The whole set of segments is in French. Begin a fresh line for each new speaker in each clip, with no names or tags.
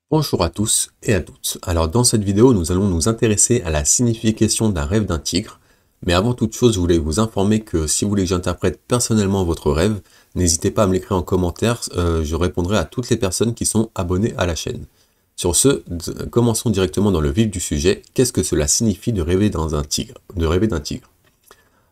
Bonjour à tous et à toutes. Alors dans cette vidéo, nous allons nous intéresser à la signification d'un rêve d'un tigre. Mais avant toute chose, je voulais vous informer que si vous voulez que j'interprète personnellement votre rêve, n'hésitez pas à me l'écrire en commentaire, je répondrai à toutes les personnes qui sont abonnées à la chaîne. Sur ce, commençons directement dans le vif du sujet. Qu'est-ce que cela signifie de rêver d'un tigre?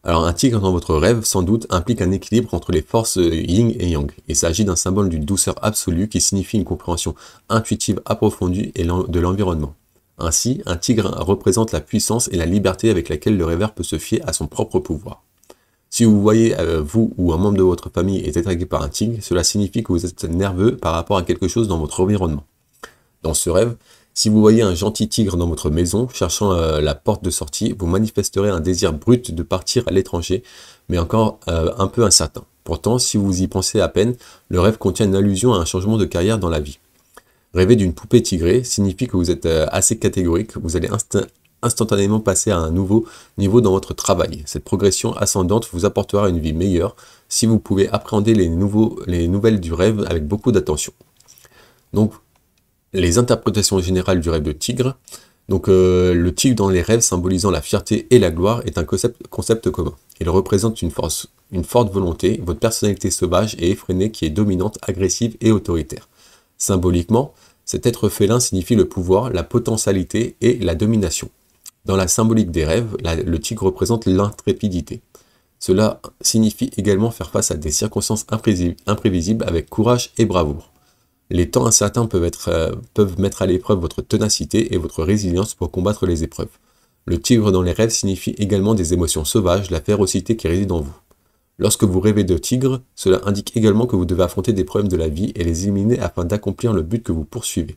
Alors un tigre dans votre rêve, sans doute, implique un équilibre entre les forces yin et yang. Il s'agit d'un symbole d'une douceur absolue qui signifie une compréhension intuitive approfondie de l'environnement. Ainsi, un tigre représente la puissance et la liberté avec laquelle le rêveur peut se fier à son propre pouvoir. Si vous voyez, vous ou un membre de votre famille est attaqué par un tigre, cela signifie que vous êtes nerveux par rapport à quelque chose dans votre environnement. Dans ce rêve, si vous voyez un gentil tigre dans votre maison, cherchant la porte de sortie, vous manifesterez un désir brut de partir à l'étranger, mais encore un peu incertain. Pourtant, si vous y pensez à peine, le rêve contient une allusion à un changement de carrière dans la vie. Rêver d'une poupée tigrée signifie que vous êtes assez catégorique, vous allez instantanément passer à un nouveau niveau dans votre travail. Cette progression ascendante vous apportera une vie meilleure si vous pouvez appréhender les nouvelles du rêve avec beaucoup d'attention. Donc, les interprétations générales du rêve de tigre. Donc le tigre dans les rêves symbolisant la fierté et la gloire est un concept commun. Il représente une forte volonté, votre personnalité sauvage et effrénée qui est dominante, agressive et autoritaire. Symboliquement, cet être félin signifie le pouvoir, la potentialité et la domination. Dans la symbolique des rêves, le tigre représente l'intrépidité. Cela signifie également faire face à des circonstances imprévisibles avec courage et bravoure. Les temps incertains peuvent mettre à l'épreuve votre ténacité et votre résilience pour combattre les épreuves. Le tigre dans les rêves signifie également des émotions sauvages, la férocité qui réside en vous. Lorsque vous rêvez de tigre, cela indique également que vous devez affronter des problèmes de la vie et les éliminer afin d'accomplir le but que vous poursuivez.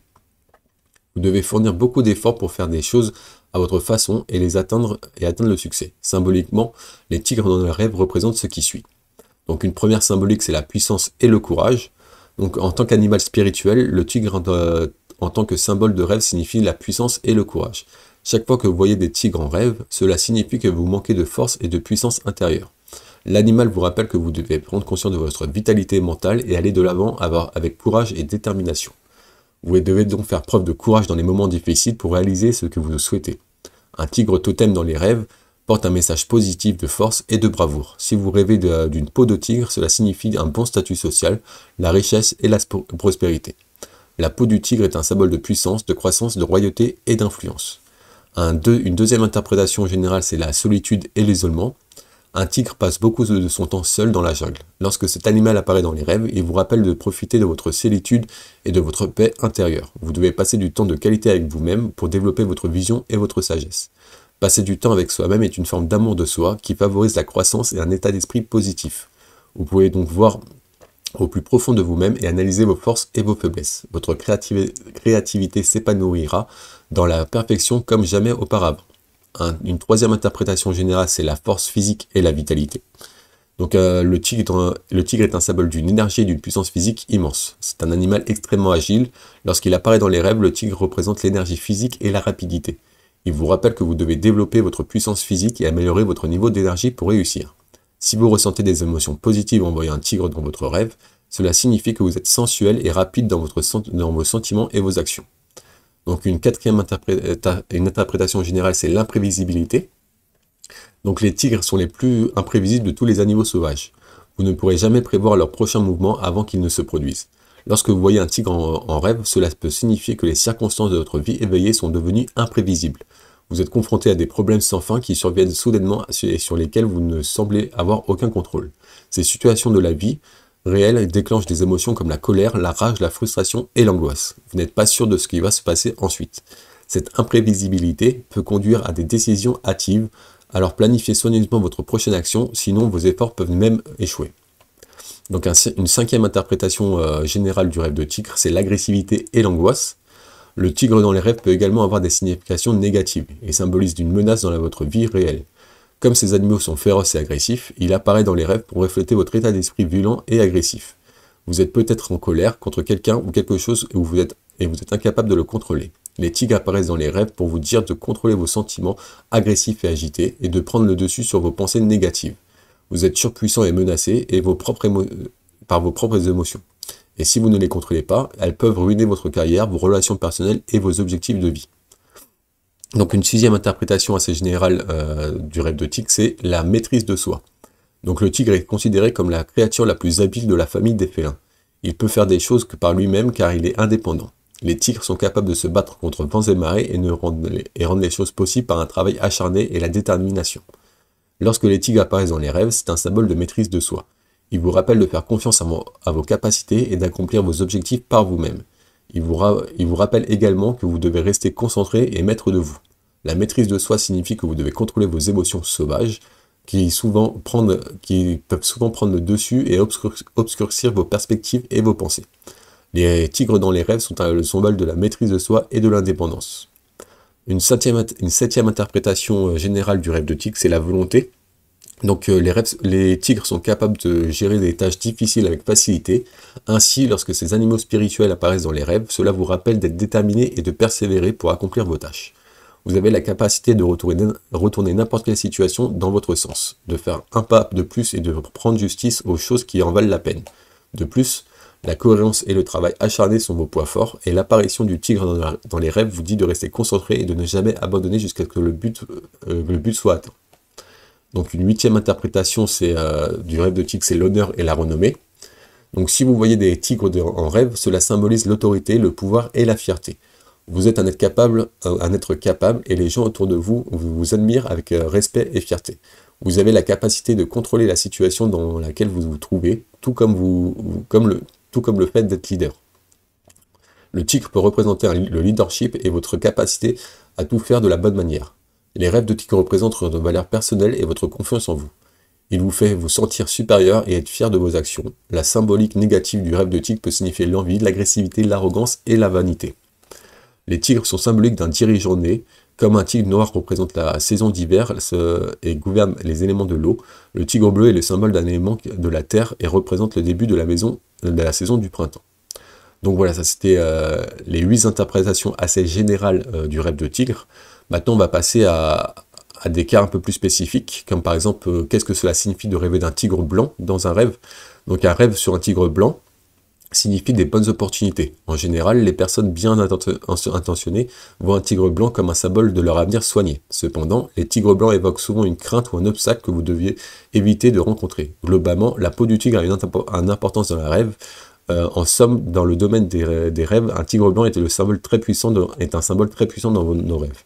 Vous devez fournir beaucoup d'efforts pour faire des choses à votre façon et atteindre le succès. Symboliquement, les tigres dans les rêves représentent ce qui suit. Donc une première symbolique, c'est la puissance et le courage. Donc, en tant qu'animal spirituel, le tigre en tant que symbole de rêve signifie la puissance et le courage. Chaque fois que vous voyez des tigres en rêve, cela signifie que vous manquez de force et de puissance intérieure. L'animal vous rappelle que vous devez prendre conscience de votre vitalité mentale et aller de l'avant avec courage et détermination. Vous devez donc faire preuve de courage dans les moments difficiles pour réaliser ce que vous souhaitez. Un tigre totem dans les rêves porte un message positif de force et de bravoure. Si vous rêvez d'une peau de tigre, cela signifie un bon statut social, la richesse et la prospérité. La peau du tigre est un symbole de puissance, de croissance, de royauté et d'influence. Une deuxième interprétation générale, c'est la solitude et l'isolement. Un tigre passe beaucoup de son temps seul dans la jungle. Lorsque cet animal apparaît dans les rêves, il vous rappelle de profiter de votre solitude et de votre paix intérieure. Vous devez passer du temps de qualité avec vous-même pour développer votre vision et votre sagesse. Passer du temps avec soi-même est une forme d'amour de soi qui favorise la croissance et un état d'esprit positif. Vous pouvez donc voir au plus profond de vous-même et analyser vos forces et vos faiblesses. Votre créativité s'épanouira dans la perfection comme jamais auparavant. Une troisième interprétation générale, c'est la force physique et la vitalité. Donc le tigre est un symbole d'une énergie et d'une puissance physique immense. C'est un animal extrêmement agile. Lorsqu'il apparaît dans les rêves, le tigre représente l'énergie physique et la rapidité. Il vous rappelle que vous devez développer votre puissance physique et améliorer votre niveau d'énergie pour réussir. Si vous ressentez des émotions positives en voyant un tigre dans votre rêve, cela signifie que vous êtes sensuel et rapide dans vos sentiments et vos actions. Donc une quatrième interprétation générale, c'est l'imprévisibilité. Donc les tigres sont les plus imprévisibles de tous les animaux sauvages. Vous ne pourrez jamais prévoir leurs prochains mouvements avant qu'ils ne se produisent. Lorsque vous voyez un tigre en rêve, cela peut signifier que les circonstances de votre vie éveillée sont devenues imprévisibles. Vous êtes confronté à des problèmes sans fin qui surviennent soudainement et sur lesquels vous ne semblez avoir aucun contrôle. Ces situations de la vie réelle déclenchent des émotions comme la colère, la rage, la frustration et l'angoisse. Vous n'êtes pas sûr de ce qui va se passer ensuite. Cette imprévisibilité peut conduire à des décisions hâtives, alors planifiez soigneusement votre prochaine action, sinon vos efforts peuvent même échouer. Donc une cinquième interprétation générale du rêve de tigre, c'est l'agressivité et l'angoisse. Le tigre dans les rêves peut également avoir des significations négatives et symbolise une menace dans votre vie réelle. Comme ces animaux sont féroces et agressifs, il apparaît dans les rêves pour refléter votre état d'esprit violent et agressif. Vous êtes peut-être en colère contre quelqu'un ou quelque chose et vous êtes incapable de le contrôler. Les tigres apparaissent dans les rêves pour vous dire de contrôler vos sentiments agressifs et agités et de prendre le dessus sur vos pensées négatives. Vous êtes surpuissant et menacé par vos propres émotions. Et si vous ne les contrôlez pas, elles peuvent ruiner votre carrière, vos relations personnelles et vos objectifs de vie. Donc une sixième interprétation assez générale du rêve de tigre, c'est la maîtrise de soi. Donc le tigre est considéré comme la créature la plus habile de la famille des félins. Il peut faire des choses que par lui-même car il est indépendant. Les tigres sont capables de se battre contre vents et marées et rendent les choses possibles par un travail acharné et la détermination. Lorsque les tigres apparaissent dans les rêves, c'est un symbole de maîtrise de soi. Il vous rappelle de faire confiance à vos capacités et d'accomplir vos objectifs par vous-même. Il vous rappelle également que vous devez rester concentré et maître de vous. La maîtrise de soi signifie que vous devez contrôler vos émotions sauvages, qui peuvent souvent prendre le dessus et obscurcir vos perspectives et vos pensées. Les tigres dans les rêves sont le symbole de la maîtrise de soi et de l'indépendance. Une septième interprétation générale du rêve de tigre, c'est la volonté. Donc les tigres sont capables de gérer des tâches difficiles avec facilité. Ainsi, lorsque ces animaux spirituels apparaissent dans les rêves, cela vous rappelle d'être déterminé et de persévérer pour accomplir vos tâches. Vous avez la capacité de retourner n'importe quelle situation dans votre sens, de faire un pas de plus et de prendre justice aux choses qui en valent la peine. De plus, la cohérence et le travail acharné sont vos points forts, et l'apparition du tigre dans les rêves vous dit de rester concentré et de ne jamais abandonner jusqu'à ce que le but soit atteint. Donc une huitième interprétation du rêve de tigre, c'est l'honneur et la renommée. Donc si vous voyez des tigres en rêve, cela symbolise l'autorité, le pouvoir et la fierté. Vous êtes un être capable et les gens autour de vous vous admirent avec respect et fierté. Vous avez la capacité de contrôler la situation dans laquelle vous vous trouvez, tout comme le fait d'être leader. Le tigre peut représenter le leadership et votre capacité à tout faire de la bonne manière. Les rêves de tigre représentent votre valeur personnelle et votre confiance en vous. Il vous fait vous sentir supérieur et être fier de vos actions. La symbolique négative du rêve de tigre peut signifier l'envie, l'agressivité, l'arrogance et la vanité. Les tigres sont symboliques d'un dirigeant né. Comme un tigre noir représente la saison d'hiver et gouverne les éléments de l'eau, le tigre bleu est le symbole d'un élément de la terre et représente le début de la saison du printemps. Donc voilà, ça c'était les 8 interprétations assez générales du rêve de tigre. Maintenant, on va passer à des cas un peu plus spécifiques, comme par exemple, qu'est-ce que cela signifie de rêver d'un tigre blanc dans un rêve? Donc un rêve sur un tigre blanc signifie des bonnes opportunités. En général, les personnes bien intentionnées voient un tigre blanc comme un symbole de leur avenir soigné. Cependant, les tigres blancs évoquent souvent une crainte ou un obstacle que vous deviez éviter de rencontrer. Globalement, la peau du tigre a une importance dans la rêve. En somme, dans le domaine des rêves, un tigre blanc est un symbole très puissant dans nos rêves.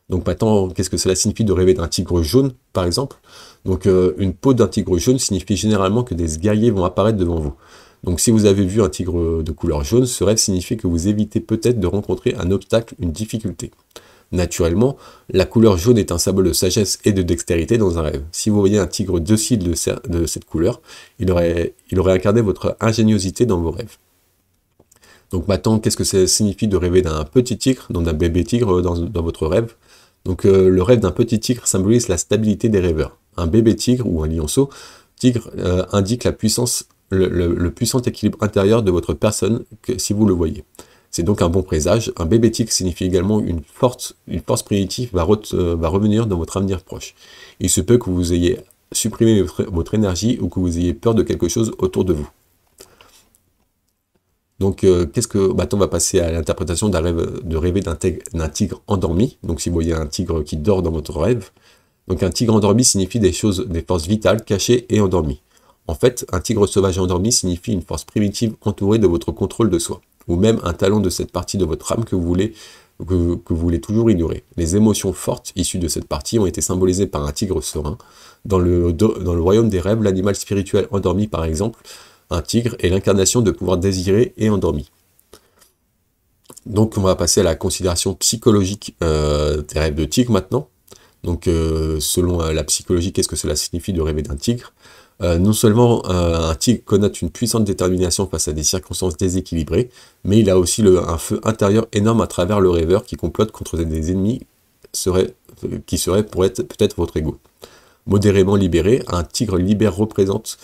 Donc maintenant, qu'est-ce que cela signifie de rêver d'un tigre jaune, par exemple? Donc une peau d'un tigre jaune signifie généralement que des guerriers vont apparaître devant vous. Donc si vous avez vu un tigre de couleur jaune, ce rêve signifie que vous évitez peut-être de rencontrer un obstacle, une difficulté. Naturellement, la couleur jaune est un symbole de sagesse et de dextérité dans un rêve. Si vous voyez un tigre docile de cette couleur, il aurait incarné votre ingéniosité dans vos rêves. Donc maintenant, qu'est-ce que ça signifie de rêver d'un petit tigre, donc d'un bébé tigre dans votre rêve? Donc le rêve d'un petit tigre symbolise la stabilité des rêveurs. Un bébé tigre ou un lionceau tigre indique la puissance, le puissant équilibre intérieur de votre personne si vous le voyez. C'est donc un bon présage. Un bébé tigre signifie également une force primitive va revenir dans votre avenir proche. Il se peut que vous ayez supprimé votre énergie ou que vous ayez peur de quelque chose autour de vous. Donc, maintenant, on va passer à l'interprétation de rêver d'un tigre endormi. Donc, si vous voyez un tigre qui dort dans votre rêve, donc un tigre endormi signifie des forces vitales cachées et endormies. En fait, un tigre sauvage endormi signifie une force primitive entourée de votre contrôle de soi, ou même un talent de cette partie de votre âme que vous voulez toujours ignorer. Les émotions fortes issues de cette partie ont été symbolisées par un tigre serein. Dans le royaume des rêves, l'animal spirituel endormi, par exemple, un tigre est l'incarnation de pouvoir désiré et endormi. Donc on va passer à la considération psychologique des rêves de tigre maintenant. Donc selon la psychologie, qu'est-ce que cela signifie de rêver d'un tigre? Non seulement un tigre connote une puissante détermination face à des circonstances déséquilibrées, mais il a aussi un feu intérieur énorme à travers le rêveur qui complote contre des ennemis qui seraient peut-être votre ego. Modérément libéré, un tigre libère représente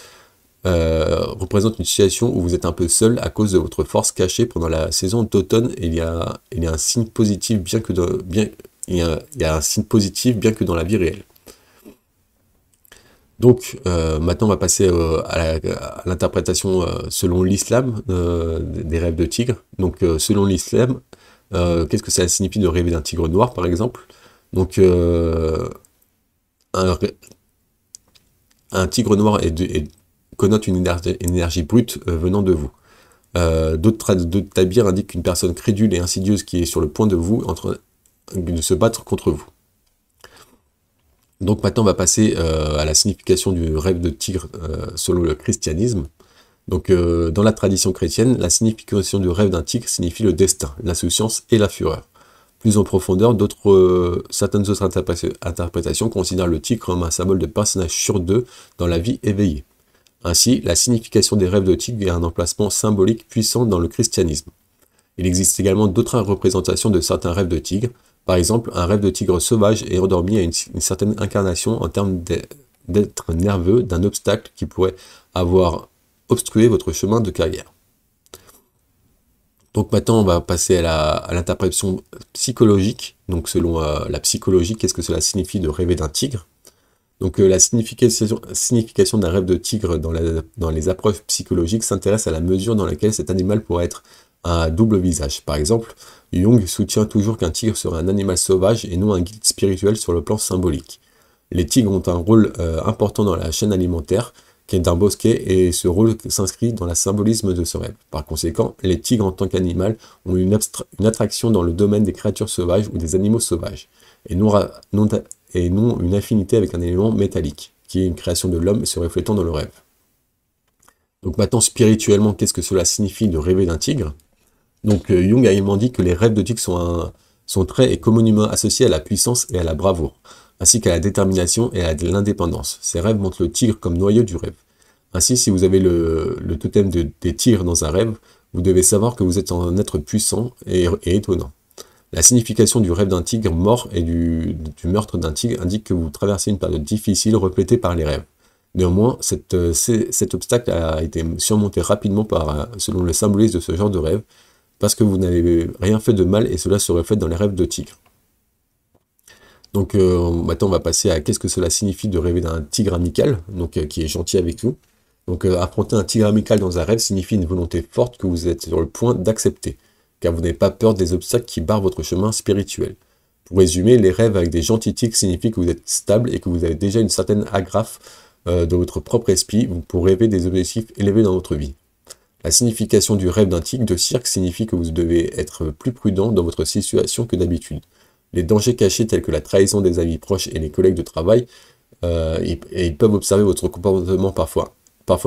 une situation où vous êtes un peu seul à cause de votre force cachée pendant la saison d'automne. Il y a un signe positif bien que dans la vie réelle. Donc maintenant on va passer à l'interprétation selon l'islam des rêves de tigre. Donc selon l'islam, qu'est-ce que ça signifie de rêver d'un tigre noir par exemple? Donc un, un tigre noir connote une énergie brute venant de vous. D'autres tabirs indiquent qu'une personne crédule et insidieuse qui est sur le point de se battre contre vous. Donc maintenant on va passer à la signification du rêve de tigre selon le christianisme. Donc dans la tradition chrétienne, la signification du rêve d'un tigre signifie le destin, l'insouciance et la fureur. Plus en profondeur, certaines autres interprétations considèrent le tigre comme un symbole de personnage sur deux dans la vie éveillée. Ainsi, la signification des rêves de tigre a un emplacement symbolique puissant dans le christianisme. Il existe également d'autres représentations de certains rêves de tigre. Par exemple, un rêve de tigre sauvage et endormi a une certaine incarnation en termes d'être nerveux d'un obstacle qui pourrait avoir obstrué votre chemin de carrière. Donc maintenant, on va passer à l'interprétation psychologique. Donc selon la psychologie, qu'est-ce que cela signifie de rêver d'un tigre? Donc la signification d'un rêve de tigre dans les approches psychologiques s'intéresse à la mesure dans laquelle cet animal pourrait être un double visage. Par exemple, Jung soutient toujours qu'un tigre serait un animal sauvage et non un guide spirituel sur le plan symbolique. Les tigres ont un rôle important dans la chaîne alimentaire, qui est d'un bosquet, et ce rôle s'inscrit dans le symbolisme de ce rêve. Par conséquent, les tigres en tant qu'animal ont une attraction dans le domaine des créatures sauvages ou des animaux sauvages, et non une affinité avec un élément métallique, qui est une création de l'homme se reflétant dans le rêve. Donc maintenant, spirituellement, qu'est-ce que cela signifie de rêver d'un tigre? Donc Jung a également dit que les rêves de tigre sont très et communément associés à la puissance et à la bravoure, ainsi qu'à la détermination et à l'indépendance. Ces rêves montrent le tigre comme noyau du rêve. Ainsi, si vous avez le totem des tigres dans un rêve, vous devez savoir que vous êtes un être puissant et étonnant. La signification du rêve d'un tigre mort et du meurtre d'un tigre indique que vous traversez une période difficile reflétée par les rêves. Néanmoins, cet obstacle a été surmonté rapidement selon le symbolisme de ce genre de rêve, parce que vous n'avez rien fait de mal et cela se reflète dans les rêves de tigre. Donc maintenant on va passer à qu'est-ce que cela signifie de rêver d'un tigre amical, donc qui est gentil avec vous. Donc affronter un tigre amical dans un rêve signifie une volonté forte que vous êtes sur le point d'accepter, car vous n'avez pas peur des obstacles qui barrent votre chemin spirituel. Pour résumer, les rêves avec des gentils tigres signifient que vous êtes stable et que vous avez déjà une certaine agrafe de votre propre esprit pour rêver des objectifs élevés dans votre vie. La signification du rêve d'un tigre de cirque signifie que vous devez être plus prudent dans votre situation que d'habitude. Les dangers cachés tels que la trahison des amis proches et les collègues de travail, ils peuvent observer votre comportement parfois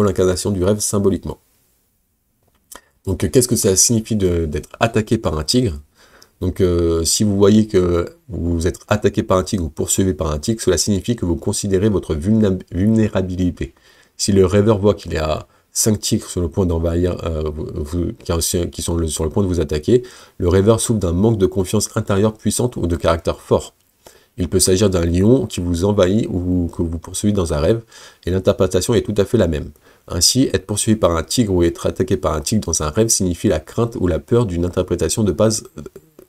l'incarnation du rêve symboliquement. Donc qu'est-ce que ça signifie d'être attaqué par un tigre? Donc si vous voyez que vous êtes attaqué par un tigre ou poursuivi par un tigre, cela signifie que vous considérez votre vulnérabilité. Si le rêveur voit qu'il y a 5 tigres sur le point d'envahir, qui sont sur le point de vous attaquer, le rêveur souffre d'un manque de confiance intérieure puissante ou de caractère fort. Il peut s'agir d'un lion qui vous envahit ou que vous poursuivez dans un rêve, et l'interprétation est tout à fait la même. Ainsi, être poursuivi par un tigre ou être attaqué par un tigre dans un rêve signifie la crainte ou la peur d'une interprétation de base,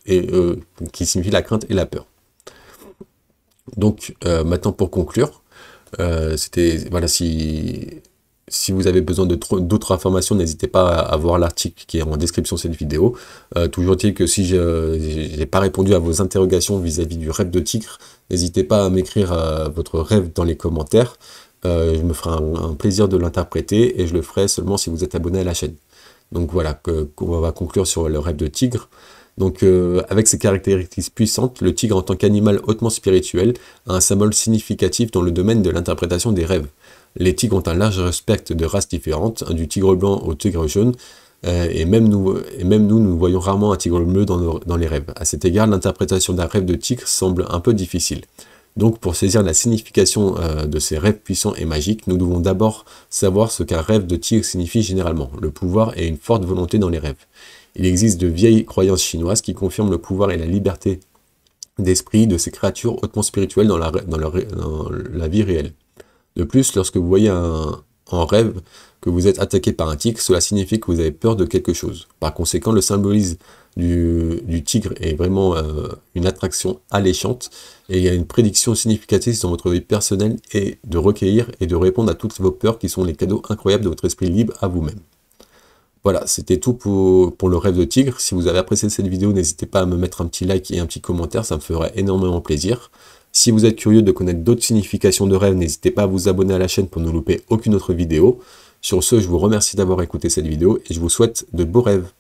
qui signifie la crainte et la peur. Donc, maintenant pour conclure, voilà, si vous avez besoin d'autres informations, n'hésitez pas à voir l'article qui est en description de cette vidéo. Toujours est-il que si je n'ai pas répondu à vos interrogations vis-à-vis du rêve de tigre, n'hésitez pas à m'écrire votre rêve dans les commentaires. Je me ferai un plaisir de l'interpréter et je le ferai seulement si vous êtes abonné à la chaîne. Donc voilà, on va conclure sur le rêve de tigre. Donc avec ses caractéristiques puissantes, le tigre en tant qu'animal hautement spirituel a un symbole significatif dans le domaine de l'interprétation des rêves. Les tigres ont un large spectre de races différentes, du tigre blanc au tigre jaune, et même nous voyons rarement un tigre bleu dans les rêves. À cet égard, l'interprétation d'un rêve de tigre semble un peu difficile. Donc pour saisir la signification de ces rêves puissants et magiques, nous devons d'abord savoir ce qu'un rêve de tigre signifie généralement, le pouvoir et une forte volonté dans les rêves. Il existe de vieilles croyances chinoises qui confirment le pouvoir et la liberté d'esprit de ces créatures hautement spirituelles dans la vie réelle. De plus, lorsque vous voyez en rêve que vous êtes attaqué par un tigre, cela signifie que vous avez peur de quelque chose. Par conséquent, le symbolisme du tigre est vraiment une attraction alléchante, et il y a une prédiction significative dans votre vie personnelle et de recueillir et de répondre à toutes vos peurs qui sont les cadeaux incroyables de votre esprit libre à vous-même. Voilà, c'était tout pour le rêve de tigre. Si vous avez apprécié cette vidéo, n'hésitez pas à me mettre un petit like et un petit commentaire, ça me ferait énormément plaisir. Si vous êtes curieux de connaître d'autres significations de rêve, n'hésitez pas à vous abonner à la chaîne pour ne louper aucune autre vidéo. Sur ce, je vous remercie d'avoir écouté cette vidéo et je vous souhaite de beaux rêves.